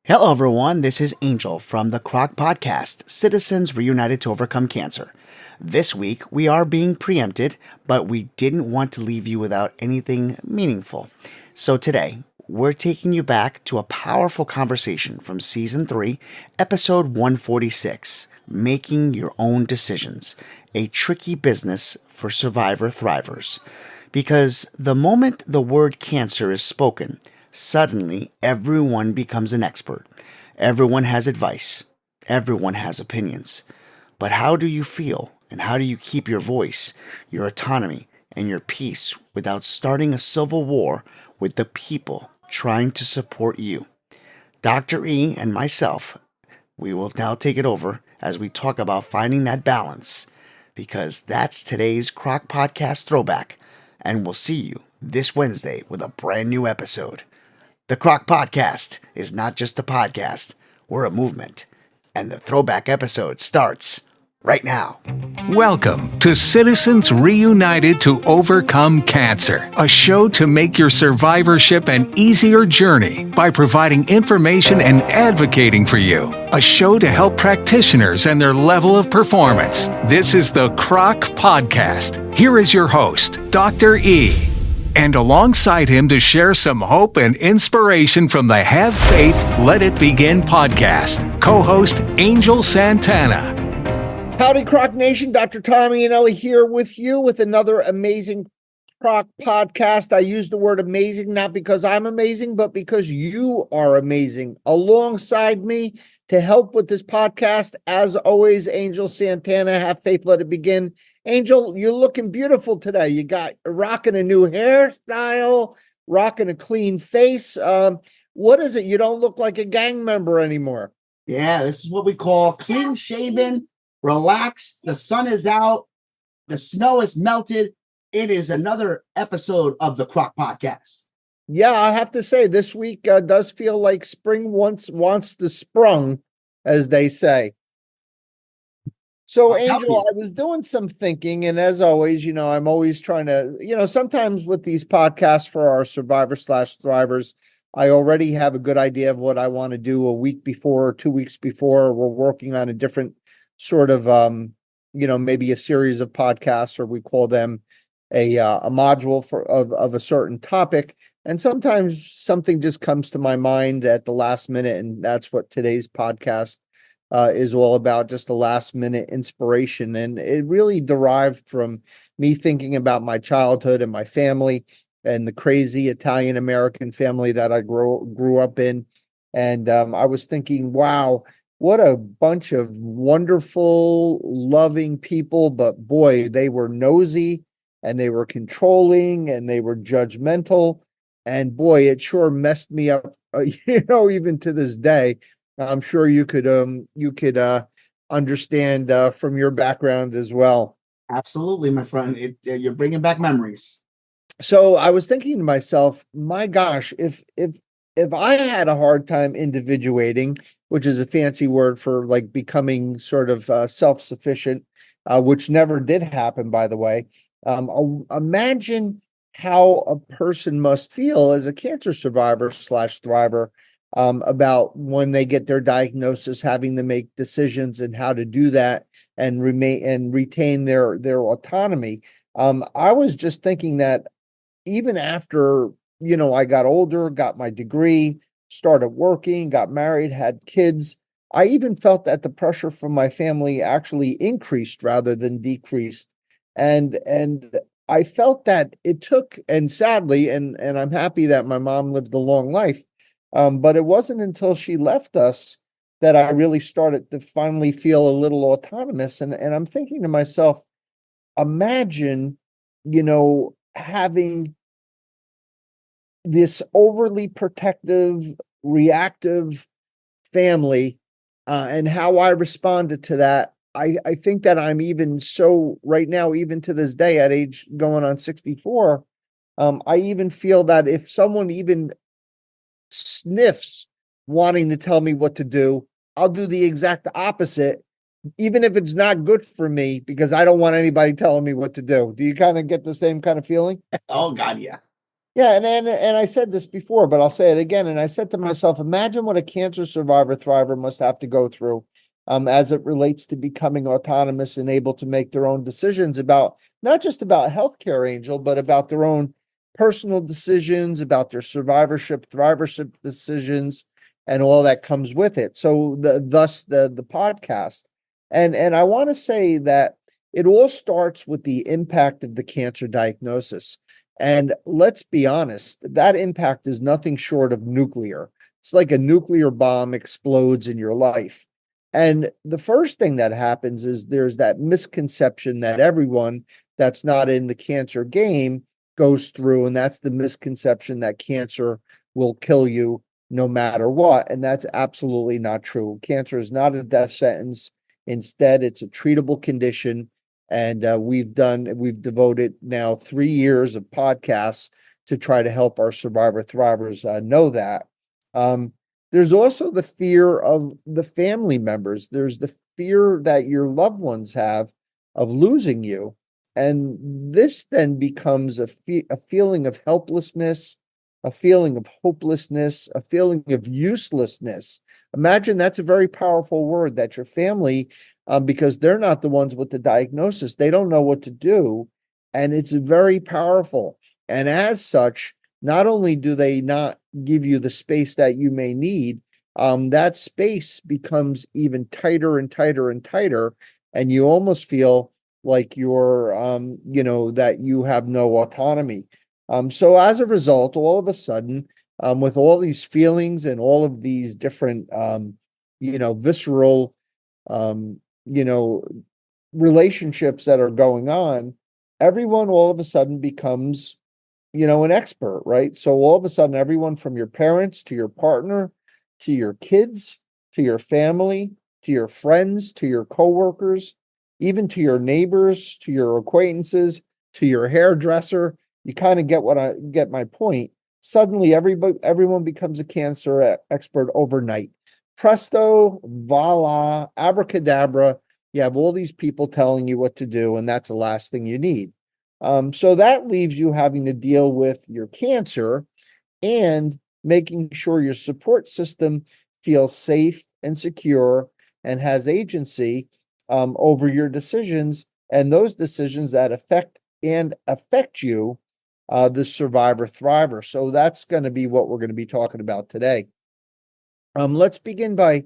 Hello, everyone. This is Angel from the CROC Podcast, Citizens Reunited to Overcome Cancer. This week, we are being preempted, but we didn't want to leave you without anything meaningful. So today, we're taking you back to a powerful conversation from Season 3, Episode 146, Making Your Own Decisions, a tricky business for survivor thrivers. Because the moment the word cancer is spoken, suddenly, everyone becomes an expert. Everyone has advice. Everyone has opinions. But how do you feel, and how do you keep your voice, your autonomy, and your peace without starting a civil war with the people trying to support you? Dr. E and myself, we will now take it over as we talk about finding that balance, because that's today's CROC Podcast Throwback, and we'll see you this Wednesday with a brand new episode. The CROC Podcast is not just a podcast, we're a movement. And the throwback episode starts right now. Welcome to Citizens Reunited to Overcome Cancer, a show to make your survivorship an easier journey by providing information and advocating for you. A show to help practitioners and their level of performance. This is the CROC Podcast. Here is your host, Dr. E. And alongside him to share some hope and inspiration from the Have Faith, Let It Begin podcast, co-host Angel Santana. Howdy, CROC Nation. Dr. Tommy and Ellie here with you with another amazing CROC podcast. I use the word amazing not because I'm amazing, but because you are amazing. Alongside me to help with this podcast, as always, Angel Santana. Have Faith, Let It Begin. Angel, you're looking beautiful today. You got rocking a new hairstyle, rocking a clean face. What is it? You don't look like a gang member anymore. Yeah, this is what we call clean shaven, relaxed. The sun is out. The snow is melted. It is another episode of the CROC Podcast. Yeah, I have to say this week does feel like spring wants to sprung, as they say. So, Angel, I was doing some thinking, and as always, I'm always trying to, sometimes with these podcasts for our survivor/thrivers, I already have a good idea of what I want to do a week before or 2 weeks before. We're working on a different sort of, maybe a series of podcasts, or we call them a module of a certain topic. And sometimes something just comes to my mind at the last minute, and that's what today's podcast is all about, just a last minute inspiration. And it really derived from me thinking about my childhood and my family and the crazy Italian American family that I grew up in. And I was thinking, wow, what a bunch of wonderful, loving people. But boy, they were nosy and they were controlling and they were judgmental. And boy, it sure messed me up, even to this day. I'm sure you could understand from your background as well. Absolutely, my friend. You're bringing back memories. So I was thinking to myself, my gosh, if I had a hard time individuating, which is a fancy word for like becoming sort of self-sufficient, which never did happen, by the way. Imagine how a person must feel as a cancer survivor/thriver. About when they get their diagnosis, having to make decisions and how to do that and retain their autonomy. I was just thinking that even after, I got older, got my degree, started working, got married, had kids, I even felt that the pressure from my family actually increased rather than decreased. And I felt that it took, and sadly, and I'm happy that my mom lived a long life, but it wasn't until she left us that I really started to finally feel a little autonomous. And I'm thinking to myself, imagine, having this overly protective, reactive family, and how I responded to that. I think that I'm even so right now, even to this day at age going on 64, I even feel that if someone even sniffs wanting to tell me what to do, I'll do the exact opposite, even if it's not good for me, because I don't want anybody telling me what to do. Do you kind of get the same kind of feeling? Oh, God, yeah. Yeah, and I said this before, but I'll say it again. And I said to myself, imagine what a cancer survivor thriver must have to go through, as it relates to becoming autonomous and able to make their own decisions about not just about healthcare, Angel, but about their own personal decisions, about their survivorship, thrivership decisions, and all that comes with it. So thus the podcast. And I want to say that it all starts with the impact of the cancer diagnosis. And let's be honest, that impact is nothing short of nuclear. It's like a nuclear bomb explodes in your life. And the first thing that happens is there's that misconception that everyone that's not in the cancer game goes through, and that's the misconception that cancer will kill you no matter what. And that's absolutely not true. Cancer is not a death sentence. Instead, it's a treatable condition. And we've devoted now 3 years of podcasts to try to help our survivor thrivers know that. There's also the fear of the family members. There's the fear that your loved ones have of losing you. And this then becomes a feeling of helplessness, a feeling of hopelessness, a feeling of uselessness. Imagine that's a very powerful word, that your family, because they're not the ones with the diagnosis, they don't know what to do. And it's very powerful. And as such, not only do they not give you the space that you may need, that space becomes even tighter and tighter and tighter. And you almost feel like you're, that you have no autonomy. So as a result, all of a sudden, with all these feelings and all of these different, visceral, um, relationships that are going on, everyone all of a sudden becomes, an expert, right? So all of a sudden, everyone from your parents to your partner, to your kids, to your family, to your friends, to your coworkers, even to your neighbors, to your acquaintances, to your hairdresser. You kind of get my point. Suddenly, everyone becomes a cancer expert overnight. Presto, voila, abracadabra. You have all these people telling you what to do, and that's the last thing you need. So that leaves you having to deal with your cancer and making sure your support system feels safe and secure and has agency over your decisions, and those decisions that affect you, the survivor thriver. So that's going to be what we're going to be talking about today. Let's begin by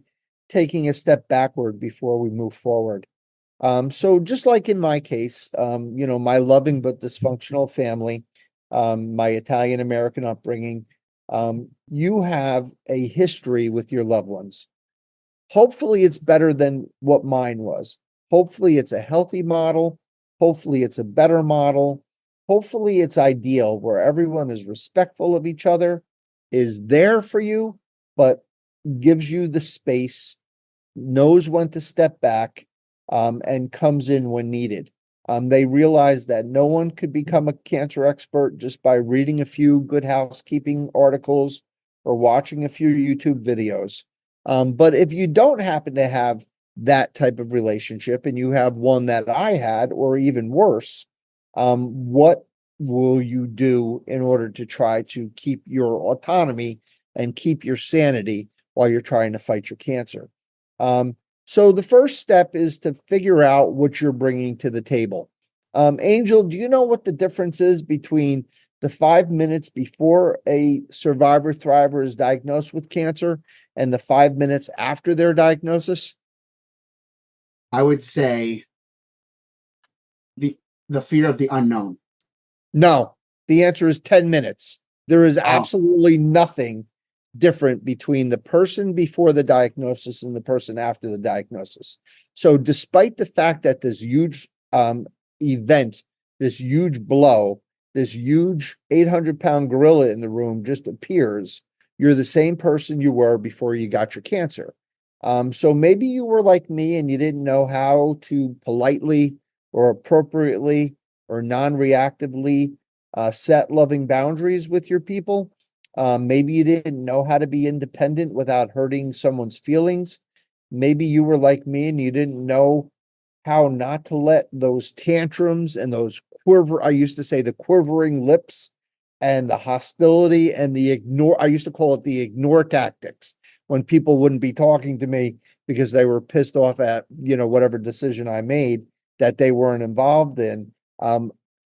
taking a step backward before we move forward. So just like in my case, my loving but dysfunctional family, my Italian American upbringing, you have a history with your loved ones. Hopefully it's better than what mine was. Hopefully it's a healthy model. Hopefully it's a better model. Hopefully it's ideal, where everyone is respectful of each other, is there for you, but gives you the space, knows when to step back, and comes in when needed. They realize that no one could become a cancer expert just by reading a few Good Housekeeping articles or watching a few YouTube videos. But if you don't happen to have that type of relationship, and you have one that I had, or even worse, what will you do in order to try to keep your autonomy and keep your sanity while you're trying to fight your cancer? So the first step is to figure out what you're bringing to the table. Angel, do you know what the difference is between the 5 minutes before a survivor thriver is diagnosed with cancer and the 5 minutes after their diagnosis? I would say the fear of the unknown. No, the answer is 10 minutes. There is Oh. absolutely nothing different between the person before the diagnosis and the person after the diagnosis. So despite the fact that this huge event, this huge blow, this huge 800-pound gorilla in the room just appears, you're the same person you were before you got your cancer. So maybe you were like me and you didn't know how to politely or appropriately or non-reactively set loving boundaries with your people. Maybe you didn't know how to be independent without hurting someone's feelings. Maybe you were like me and you didn't know how not to let those tantrums and those I used to say the quivering lips and the hostility and the ignore. I used to call it the ignore tactics, when people wouldn't be talking to me because they were pissed off at, whatever decision I made that they weren't involved in.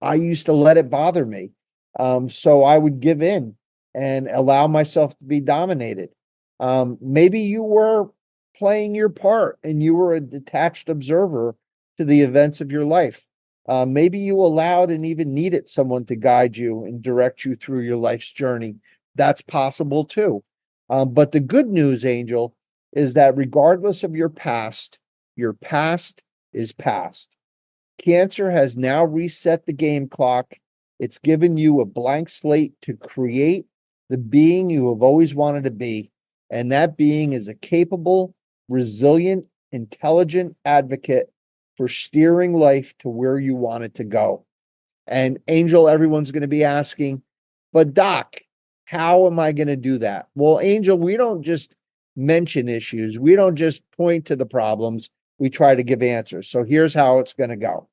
I used to let it bother me. So I would give in and allow myself to be dominated. Maybe you were playing your part and you were a detached observer to the events of your life. Maybe you allowed and even needed someone to guide you and direct you through your life's journey. That's possible too. But the good news, Angel, is that regardless of your past is past. Cancer has now reset the game clock. It's given you a blank slate to create the being you have always wanted to be. And that being is a capable, resilient, intelligent advocate for steering life to where you want it to go. And Angel, everyone's going to be asking, but Doc, how am I going to do that? Well, Angel, we don't just mention issues. We don't just point to the problems. We try to give answers. So here's how it's going to go.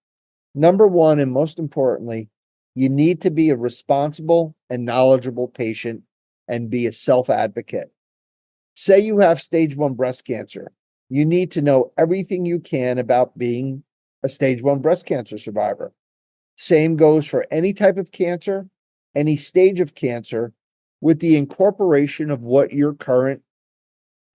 Number one, and most importantly, you need to be a responsible and knowledgeable patient and be a self-advocate. Say you have stage 1 breast cancer. You need to know everything you can about being a stage 1 breast cancer survivor. Same goes for any type of cancer, any stage of cancer, with the incorporation of what your current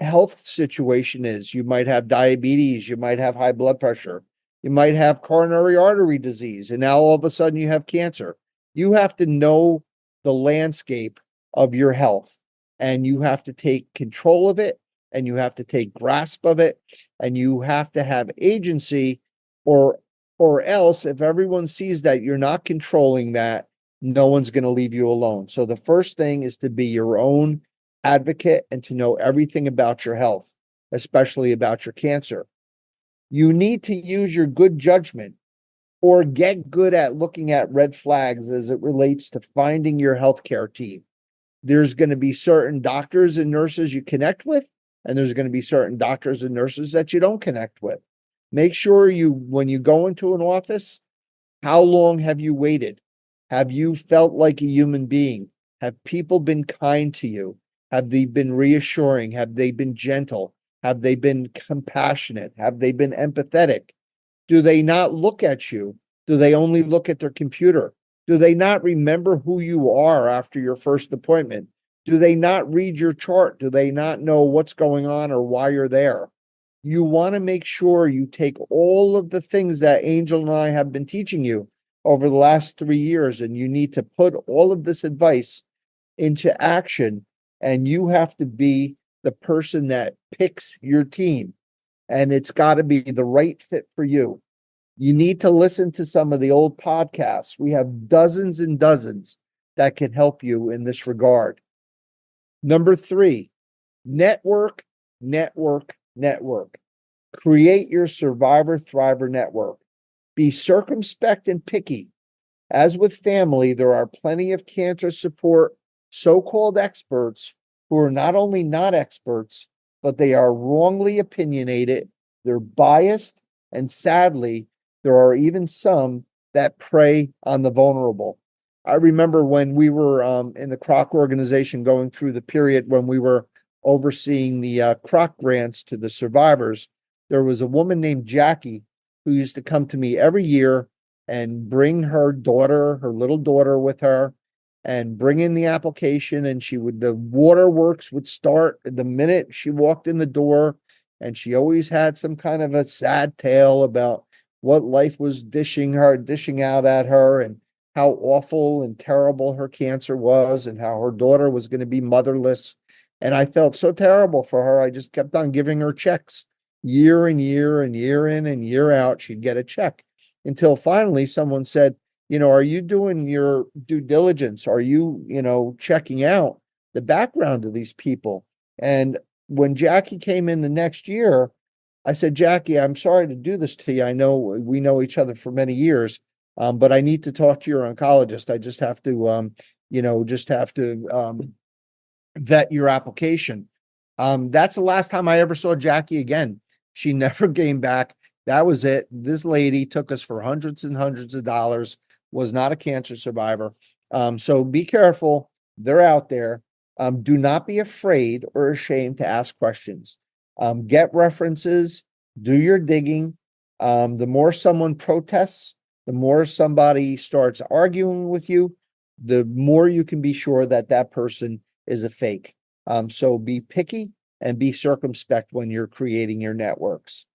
health situation is. You might have diabetes, you might have high blood pressure, you might have coronary artery disease, and now all of a sudden you have cancer. You have to know the landscape of your health, and you have to take control of it, and you have to take grasp of it, and you have to have agency, or else if everyone sees that you're not controlling that, no one's going to leave you alone. So the first thing is to be your own advocate and to know everything about your health, especially about your cancer. You need to use your good judgment or get good at looking at red flags as it relates to finding your healthcare team. There's going to be certain doctors and nurses you connect with, and there's going to be certain doctors and nurses that you don't connect with. Make sure when you go into an office, how long have you waited? Have you felt like a human being? Have people been kind to you? Have they been reassuring? Have they been gentle? Have they been compassionate? Have they been empathetic? Do they not look at you? Do they only look at their computer? Do they not remember who you are after your first appointment? Do they not read your chart? Do they not know what's going on or why you're there? You want to make sure you take all of the things that Angel and I have been teaching you over the last 3 years, and you need to put all of this advice into action, and you have to be the person that picks your team, and it's got to be the right fit for you. You need to listen to some of the old podcasts. We have dozens and dozens that can help you in this regard. Number 3, network, network, network. Create your survivor thriver network. Be circumspect and picky. As with family, there are plenty of cancer support so-called experts who are not only not experts, but they are wrongly opinionated, they're biased, and sadly, there are even some that prey on the vulnerable. I remember when we were in the CROC organization going through the period when we were overseeing the CROC grants to the survivors, there was a woman named Jackie who used to come to me every year and bring her little daughter with her, and bring in the application, and the waterworks would start the minute she walked in the door, and she always had some kind of a sad tale about what life was dishing out at her, and how awful and terrible her cancer was, and how her daughter was going to be motherless. And I felt so terrible for her. I just kept on giving her checks year and year and year in and year out. She'd get a check until finally someone said, are you doing your due diligence? Are you, checking out the background of these people? And when Jackie came in the next year, I said, Jackie, I'm sorry to do this to you. I know we know each other for many years, but I need to talk to your oncologist. I just have to, vet your application. That's the last time I ever saw Jackie again. She never came back. That was it. This lady took us for hundreds and hundreds of dollars, was not a cancer survivor. So be careful. They're out there. Do not be afraid or ashamed to ask questions. Get references, do your digging. The more someone protests, the more somebody starts arguing with you, the more you can be sure that that person is a fake. So be picky and be circumspect when you're creating your networks.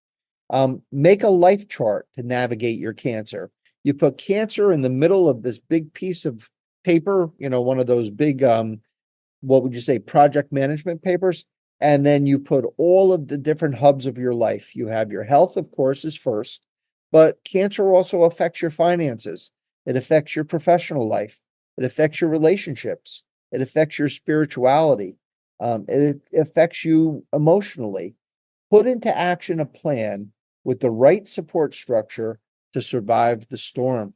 Make a life chart to navigate your cancer. You put cancer in the middle of this big piece of paper, one of those big, what would you say, project management papers. And then you put all of the different hubs of your life. You have your health, of course, is first, but cancer also affects your finances. It affects your professional life. It affects your relationships. It affects your spirituality. It affects you emotionally. Put into action a plan with the right support structure to survive the storm.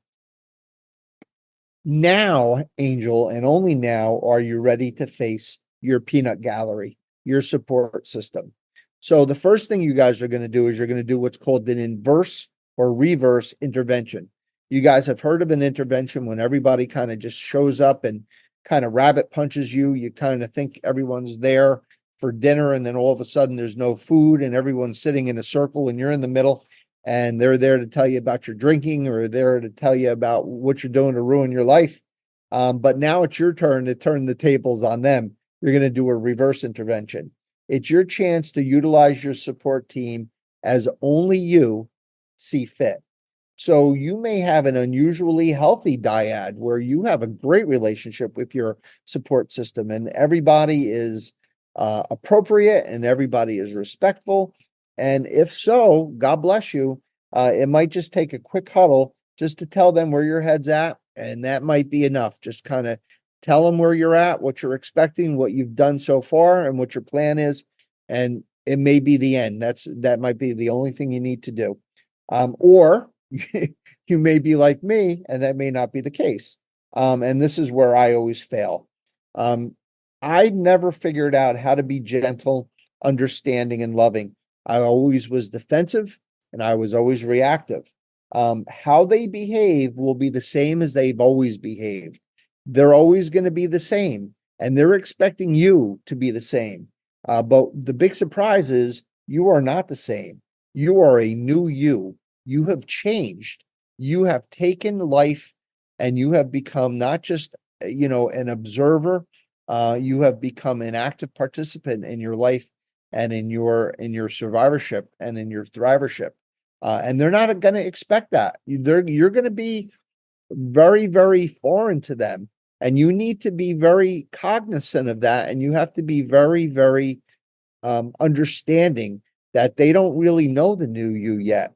Now, Angel, and only now are you ready to face your peanut gallery, your support system. So the first thing you guys are going to do is you're going to do what's called an inverse or reverse intervention. You guys have heard of an intervention when everybody kind of just shows up and kind of rabbit punches you. You kind of think everyone's there for dinner, and then all of a sudden there's no food and everyone's sitting in a circle and you're in the middle, and they're there to tell you about your drinking or there to tell you about what you're doing to ruin your life. But now it's your turn to turn the tables on them. You're going to do a reverse intervention. It's your chance to utilize your support team as only you see fit. So you may have an unusually healthy dyad where you have a great relationship with your support system and everybody is appropriate and everybody is respectful. And if so, God bless you. It might just take a quick huddle just to tell them where your head's at. And that might be enough. Just kind of tell them where you're at, what you're expecting, what you've done so far, and what your plan is. And it may be the end. That might be the only thing you need to do. Or you may be like me, and that may not be the case. And this is where I always fail. I never figured out how to be gentle, understanding, and loving. I always was defensive and I was always reactive. How they behave will be the same as they've always behaved. They're always going to be the same, and they're expecting you to be the same. But the big surprise is you are not the same. You are a new you. You have changed. You have taken life and you have become not just, an observer. You have become an active participant in your life and in your survivorship and in your thrivership. And they're not going to expect that. You're going to be very, very foreign to them. And you need to be very cognizant of that. And you have to be very, very understanding that they don't really know the new you yet.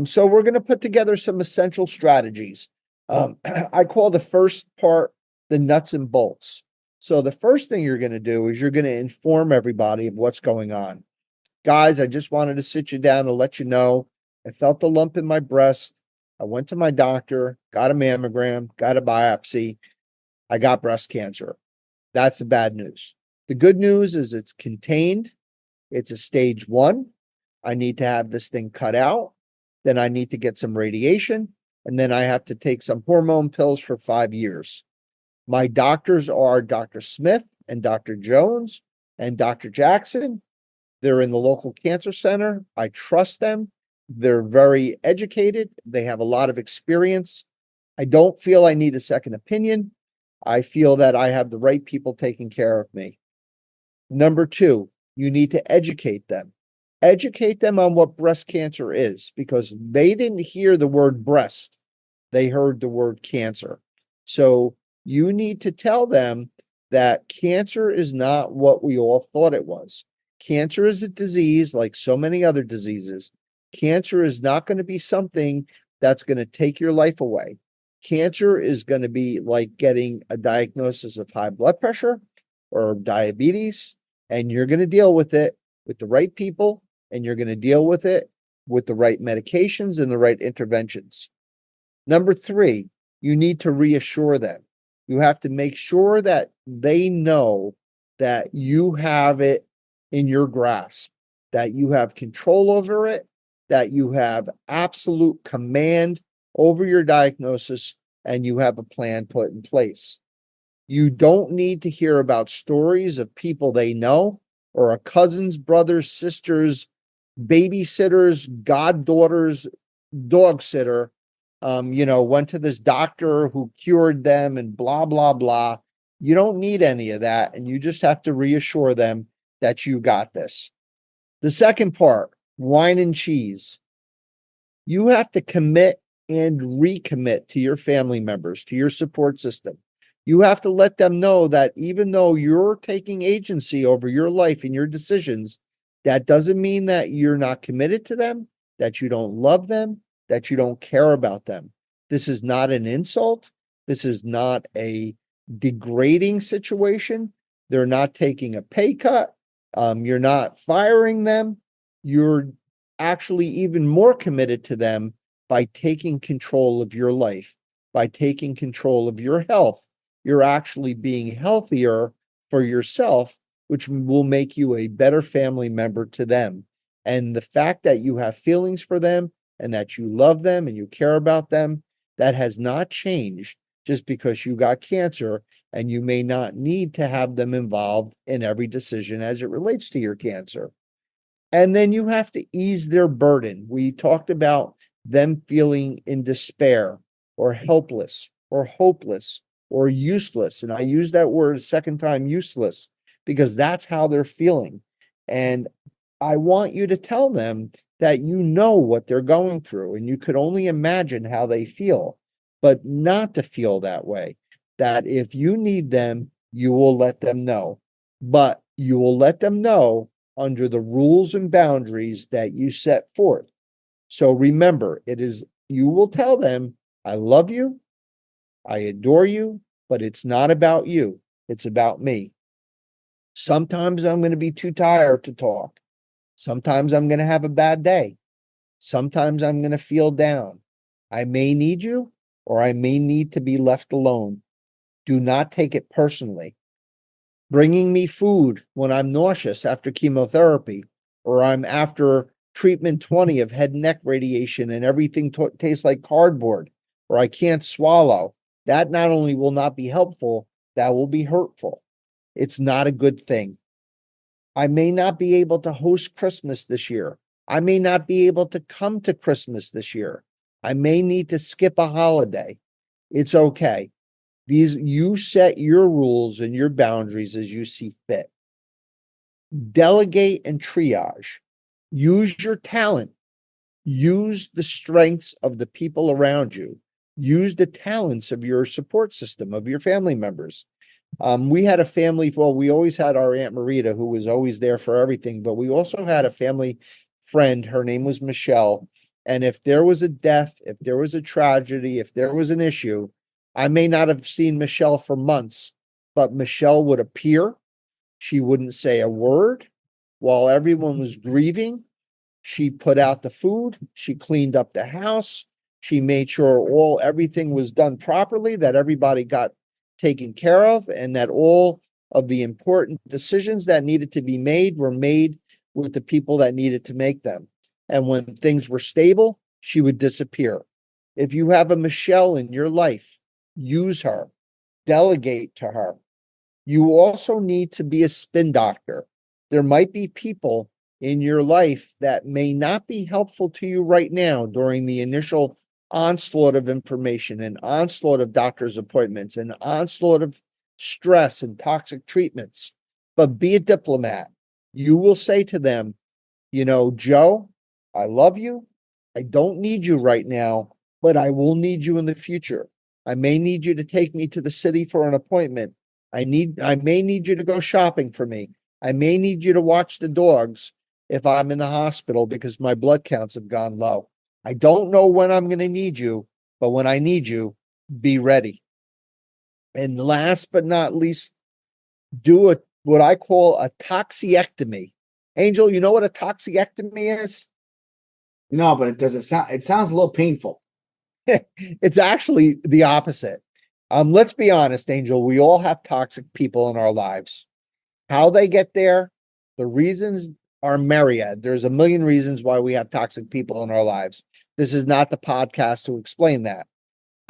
So we're going to put together some essential strategies. I call the first part the nuts and bolts. So the first thing you're going to do is you're going to inform everybody of what's going on. Guys, I just wanted to sit you down and let you know I felt a lump in my breast. I went to my doctor, got a mammogram, got a biopsy. I got breast cancer. That's the bad news. The good news is it's contained. It's a stage 1. I need to have this thing cut out. Then I need to get some radiation. And then I have to take some hormone pills for 5 years. My doctors are Dr. Smith and Dr. Jones and Dr. Jackson. They're in the local cancer center. I trust them. They're very educated. They have a lot of experience. I don't feel I need a second opinion. I feel that I have the right people taking care of me. Number 2, you need to educate them. Educate them on what breast cancer is, because they didn't hear the word breast. They heard the word cancer. So you need to tell them that cancer is not what we all thought it was. Cancer is a disease like so many other diseases. Cancer is not going to be something that's going to take your life away. Cancer is going to be like getting a diagnosis of high blood pressure or diabetes, and you're going to deal with it with the right people, and you're going to deal with it with the right medications and the right interventions. Number 3, you need to reassure them. You have to make sure that they know that you have it in your grasp, that you have control over it, that you have absolute command over your diagnosis, and you have a plan put in place. You don't need to hear about stories of people they know or a cousin's, brothers, sisters, babysitters, goddaughters, dog sitter, went to this doctor who cured them and blah, blah, blah. You don't need any of that. And you just have to reassure them that you got this. The second part, wine and cheese. You have to commit and recommit to your family members, to your support system. You have to let them know that even though you're taking agency over your life and your decisions, that doesn't mean that you're not committed to them, that you don't love them, that you don't care about them. This is not an insult. This is not a degrading situation. They're not taking a pay cut. You're not firing them. You're actually even more committed to them by taking control of your life, by taking control of your health. You're actually being healthier for yourself, which will make you a better family member to them. And the fact that you have feelings for them and that you love them and you care about them, that has not changed just because you got cancer, and you may not need to have them involved in every decision as it relates to your cancer. And then you have to ease their burden. We talked about them feeling in despair or helpless or hopeless or useless. And I use that word a second time, useless, because that's how they're feeling. And I want you to tell them that you know what they're going through and you could only imagine how they feel, but not to feel that way. That if you need them, you will let them know, but you will let them know under the rules and boundaries that you set forth. So remember, you will tell them, I love you, I adore you, but it's not about you. It's about me. Sometimes I'm going to be too tired to talk. Sometimes I'm going to have a bad day. Sometimes I'm going to feel down. I may need you, or I may need to be left alone. Do not take it personally. Bringing me food when I'm nauseous after chemotherapy, or I'm after treatment 20 of head and neck radiation and everything tastes like cardboard, or I can't swallow. That not only will not be helpful, that will be hurtful. It's not a good thing. I may not be able to host Christmas this year. I may not be able to come to Christmas this year. I may need to skip a holiday. It's okay. You set your rules and your boundaries as you see fit. Delegate and triage. Use your talent. Use the strengths of the people around you. Use the talents of your support system, of your family members. We had a family, well, we always had our Aunt Marita, who was always there for everything, but we also had a family friend. Her name was Michelle. And if there was a death, if there was a tragedy, if there was an issue, I may not have seen Michelle for months, but Michelle would appear. She wouldn't say a word while everyone was grieving. She put out the food. She cleaned up the house. She made sure everything was done properly, that everybody got taken care of, and that all of the important decisions that needed to be made were made with the people that needed to make them. And when things were stable, she would disappear. If you have a Michelle in your life, use her, delegate to her. You also need to be a spin doctor. There might be people in your life that may not be helpful to you right now during the initial onslaught of information and onslaught of doctor's appointments and onslaught of stress and toxic treatments. But be a diplomat. You will say to them, Joe, I love you. I don't need you right now, but I will need you in the future. I may need you to take me to the city for an appointment. I may need you to go shopping for me. I may need you to watch the dogs if I'm in the hospital because my blood counts have gone low. I don't know when I'm going to need you, but when I need you, be ready. And last but not least, do what I call a toxiectomy. Angel, you know what a toxiectomy is? No, but it sounds a little painful. It's actually the opposite. Let's be honest, Angel, we all have toxic people in our lives. How they get there, the reasons are myriad. There's a million reasons why we have toxic people in our lives. This is not the podcast to explain that.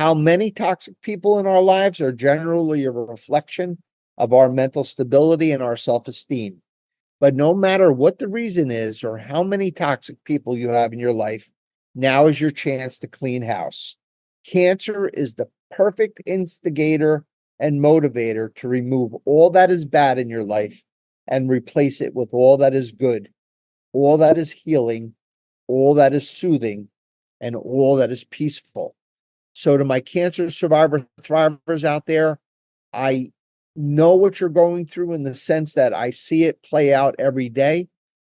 How many toxic people in our lives are generally a reflection of our mental stability and our self-esteem. But no matter what the reason is or how many toxic people you have in your life, now is your chance to clean house. Cancer is the perfect instigator and motivator to remove all that is bad in your life and replace it with all that is good, all that is healing, all that is soothing, and all that is peaceful. So to my cancer survivor thrivers out there, I know what you're going through in the sense that I see it play out every day.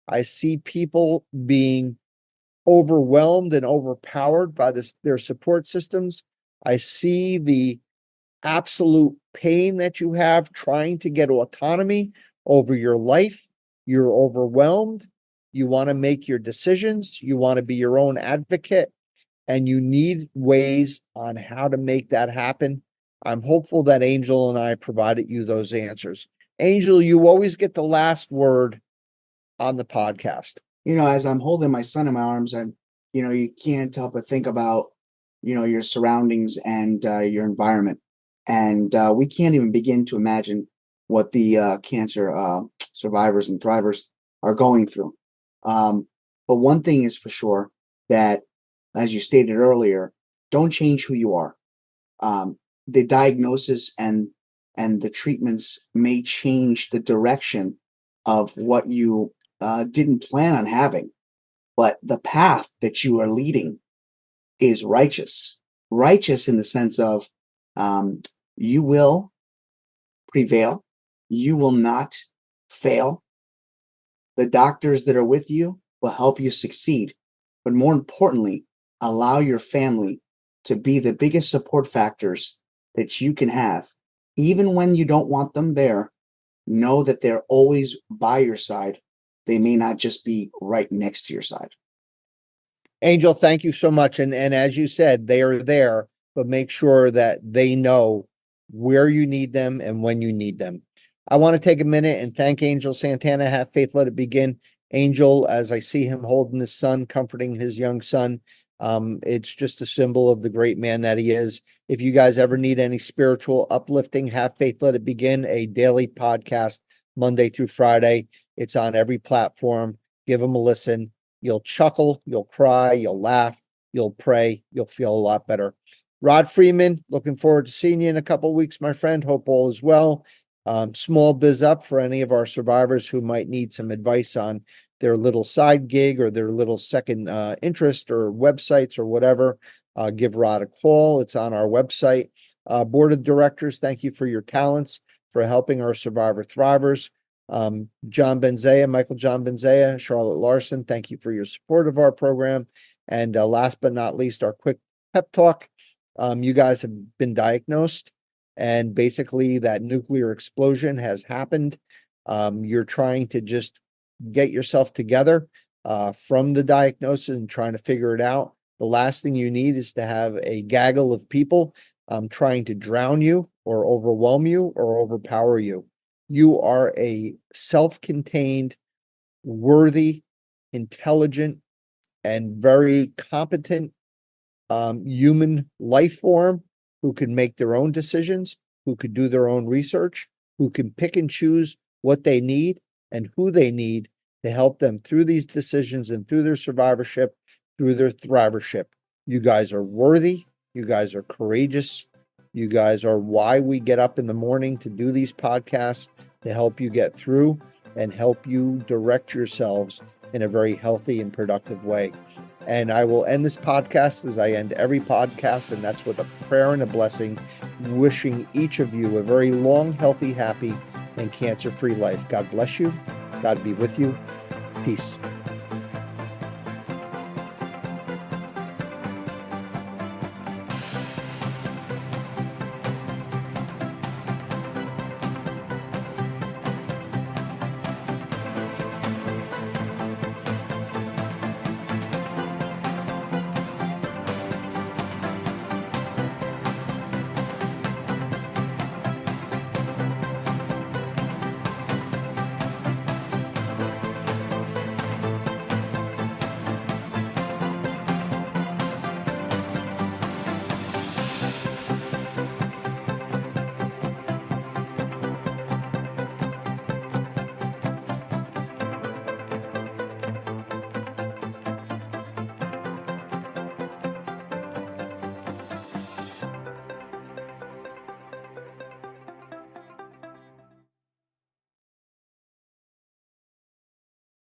I see people being overwhelmed and overpowered by their support systems. I see the absolute pain that you have trying to get autonomy over your life. You're overwhelmed. You want to make your decisions. You want to be your own advocate, and you need ways on how to make that happen. I'm hopeful that Angel and I provided you those answers. Angel, you always get the last word on the podcast. As I'm holding my son in my arms, and you can't help but think about your surroundings and your environment, and we can't even begin to imagine what the cancer survivors and thrivers are going through. But one thing is for sure, that, as you stated earlier, don't change who you are. The diagnosis and the treatments may change the direction of what you didn't plan on having, but the path that you are leading is righteous. Righteous in the sense of you will prevail. You will not fail. The doctors that are with you will help you succeed. But more importantly, allow your family to be the biggest support factors that you can have. Even when you don't want them there, know that they're always by your side. They may not just be right next to your side. Angel, thank you so much. And as you said, they are there, but make sure that they know where you need them and when you need them. I want to take a minute and thank Angel Santana. Have faith, let it begin. Angel, as I see him holding his son, comforting his young son, it's just a symbol of the great man that he is. If you guys ever need any spiritual uplifting, Have Faith, Let It Begin, a daily podcast, Monday through Friday. It's on every platform. Give them a listen. You'll chuckle, you'll cry, you'll laugh, you'll pray, you'll feel a lot better. Rod Freeman, looking forward to seeing you in a couple of weeks, my friend. Hope all is well. Small biz up for any of our survivors who might need some advice on their little side gig or their little second interest or websites or whatever. Give Rod a call. It's on our website. Board of directors, thank you for your talents, for helping our survivor thrivers. Michael John Benzea, Charlotte Larson, thank you for your support of our program. And last but not least, our quick pep talk. You guys have been diagnosed, and basically that nuclear explosion has happened. You're trying to just get yourself together from the diagnosis and trying to figure it out. The last thing you need is to have a gaggle of people trying to drown you or overwhelm you or overpower you. You are a self-contained, worthy, intelligent, and very competent human life form who can make their own decisions, who could do their own research, who can pick and choose what they need and who they need to help them through these decisions and through their survivorship, through their thrivership. You guys are worthy. You guys are courageous. You guys are why we get up in the morning to do these podcasts, to help you get through and help you direct yourselves in a very healthy and productive way. And I will end this podcast as I end every podcast, and that's with a prayer and a blessing, wishing each of you a very long, healthy, happy, and cancer-free life. God bless you. God be with you. Peace.